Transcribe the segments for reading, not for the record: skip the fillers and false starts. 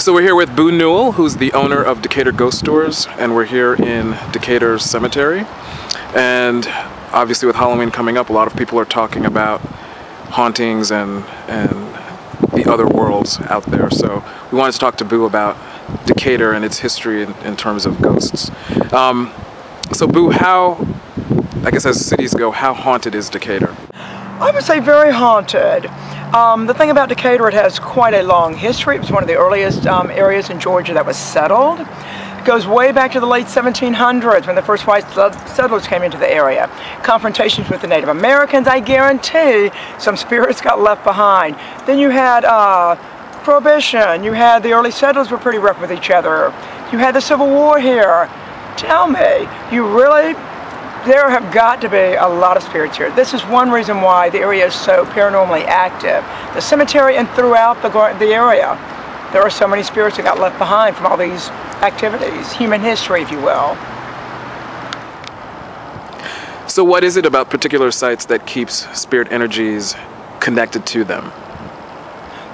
So we're here with Boo Newell, who's the owner of Decatur Ghost Stores, and we're here in Decatur Cemetery. And obviously with Halloween coming up, a lot of people are talking about hauntings and the other worlds out there. So we wanted to talk to Boo about Decatur and its history in terms of ghosts. So Boo, how, I guess as cities go, how haunted is Decatur? I would say very haunted. The thing about Decatur, it has quite a long history. It was one of the earliest areas in Georgia that was settled. It goes way back to the late 1700s when the first white settlers came into the area. Confrontations with the Native Americans, I guarantee some spirits got left behind. Then you had Prohibition. You had the early settlers were pretty rough with each other. You had the Civil War here. Tell me, there have got to be a lot of spirits here. This is one reason why the area is so paranormally active. The cemetery and throughout the area, there are so many spirits that got left behind from all these activities, human history, if you will. So what is it about particular sites that keeps spirit energies connected to them?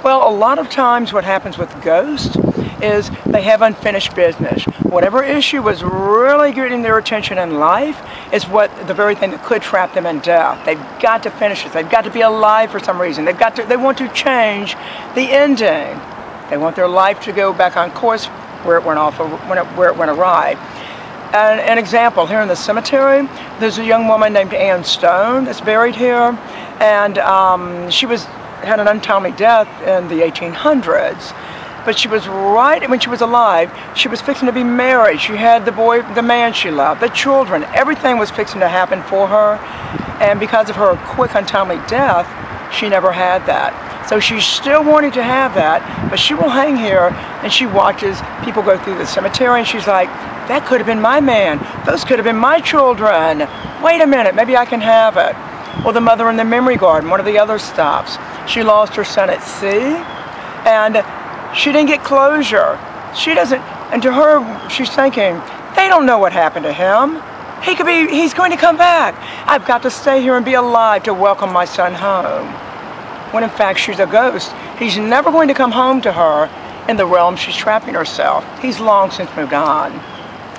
Well, a lot of times what happens with ghosts is they have unfinished business. Whatever issue was really getting their attention in life is the very thing that could trap them in death. They've got to finish it. They've got to be alive for some reason. They want to change the ending. They want their life to go back on course where it went awry. And an example, here in the cemetery, there's a young woman named Ann Stone that's buried here, and she had an untimely death in the 1800s. But she was right when she was alive, she was fixing to be married. She had the man she loved, the children. Everything was fixing to happen for her. And because of her quick, untimely death, she never had that. So she's still wanting to have that, but she will hang here and she watches people go through the cemetery and she's like, that could have been my man. Those could have been my children. Wait a minute, maybe I can have it. Or the mother in the memory garden, one of the other stops. She lost her son at sea, and she didn't get closure. And to her, she's thinking, they don't know what happened to him. He's going to come back. I've got to stay here and be alive to welcome my son home. When in fact, she's a ghost. He's never going to come home to her in the realm she's trapping herself. He's long since moved on.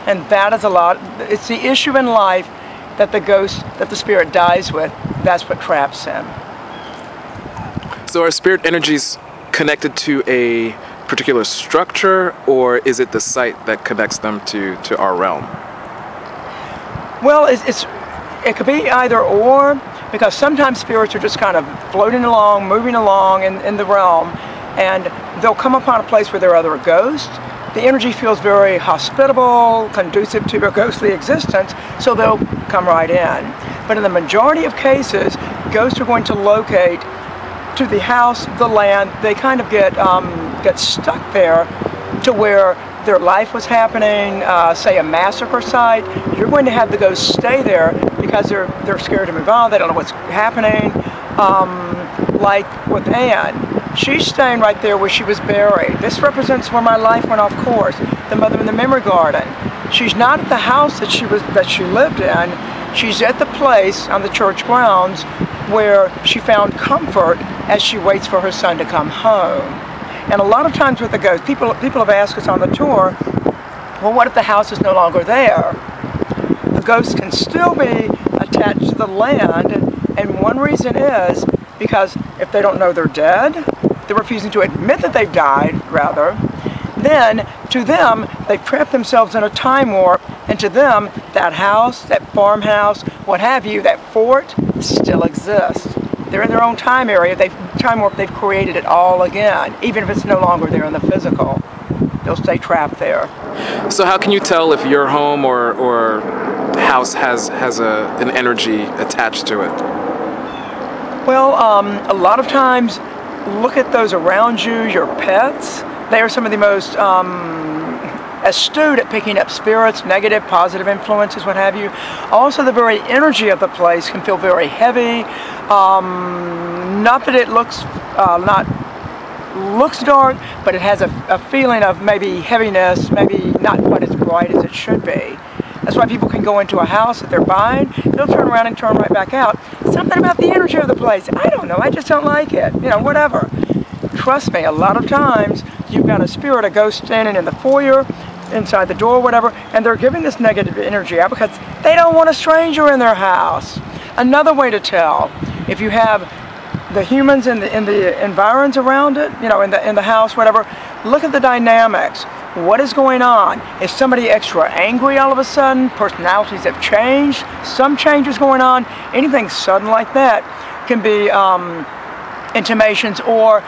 And that is it's the issue in life that the spirit dies with. That's what traps him. So are spirit energies connected to a particular structure, or is it the site that connects them to our realm? Well, it could be either or, because sometimes spirits are just kind of floating along, moving along in the realm, and they'll come upon a place where there are other ghosts. The energy feels very hospitable, conducive to their ghostly existence, so they'll come right in. But in the majority of cases, ghosts are going to locate to the house, the land. They kind of get stuck there to where their life was happening, say a massacre site. You're going to have the ghosts stay there because they're scared to move on. They don't know what's happening. Like with Anne, she's staying right there where she was buried. This represents where my life went off course. The mother in the memory garden. She's not at the house that she lived in. She's at the place on the church grounds where she found comfort as she waits for her son to come home. And a lot of times with the ghost, people have asked us on the tour, well, what if the house is no longer there? The ghost can still be attached to the land, and one reason is because if they don't know they're dead, they're refusing to admit that they've died, rather, then to them, they've trapped themselves in a time warp, and to them, that house, that farmhouse, what have you, that fort still exists. They're in their own time area. They've created it all again, even if it's no longer there in the physical. They'll stay trapped there. So how can you tell if your home or house has an energy attached to it? Well, a lot of times, look at those around you, your pets. They are some of the most astute at picking up spirits, negative, positive influences, what have you. Also, the very energy of the place can feel very heavy. Not that it looks dark, but it has a feeling of maybe heaviness, maybe not quite as bright as it should be. That's why people can go into a house that they're buying, they'll turn around and turn right back out. Something about the energy of the place, I don't know, I just don't like it, you know, whatever. Trust me, a lot of times you've got a spirit, a ghost standing in the foyer, inside the door, whatever, and they're giving this negative energy out because they don't want a stranger in their house. Another way to tell, if you have the humans in the environs around it, you know, in the house, whatever, look at the dynamics. What is going on? Is somebody extra angry all of a sudden? Personalities have changed. Some changes going on. Anything sudden like that can be intimations, or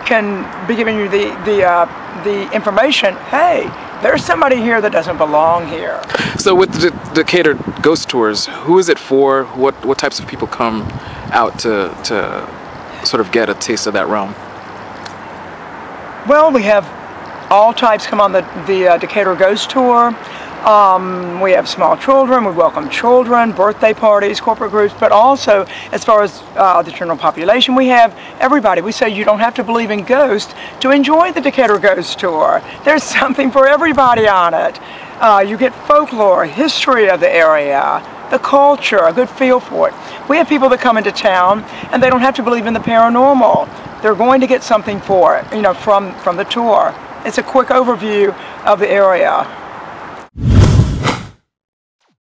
can be giving you the information. Hey, there's somebody here that doesn't belong here. So with the Decatur ghost tours, who is it for? What types of people come out to sort of get a taste of that realm? Well, we have all types come on the Decatur Ghost Tour. We have small children, we welcome children, birthday parties, corporate groups, but also as far as the general population, we have everybody. We say you don't have to believe in ghosts to enjoy the Decatur Ghost Tour. There's something for everybody on it. You get folklore, history of the area, the culture, a good feel for it. We have people that come into town and they don't have to believe in the paranormal. They're going to get something for it, you know, from the tour. It's a quick overview of the area.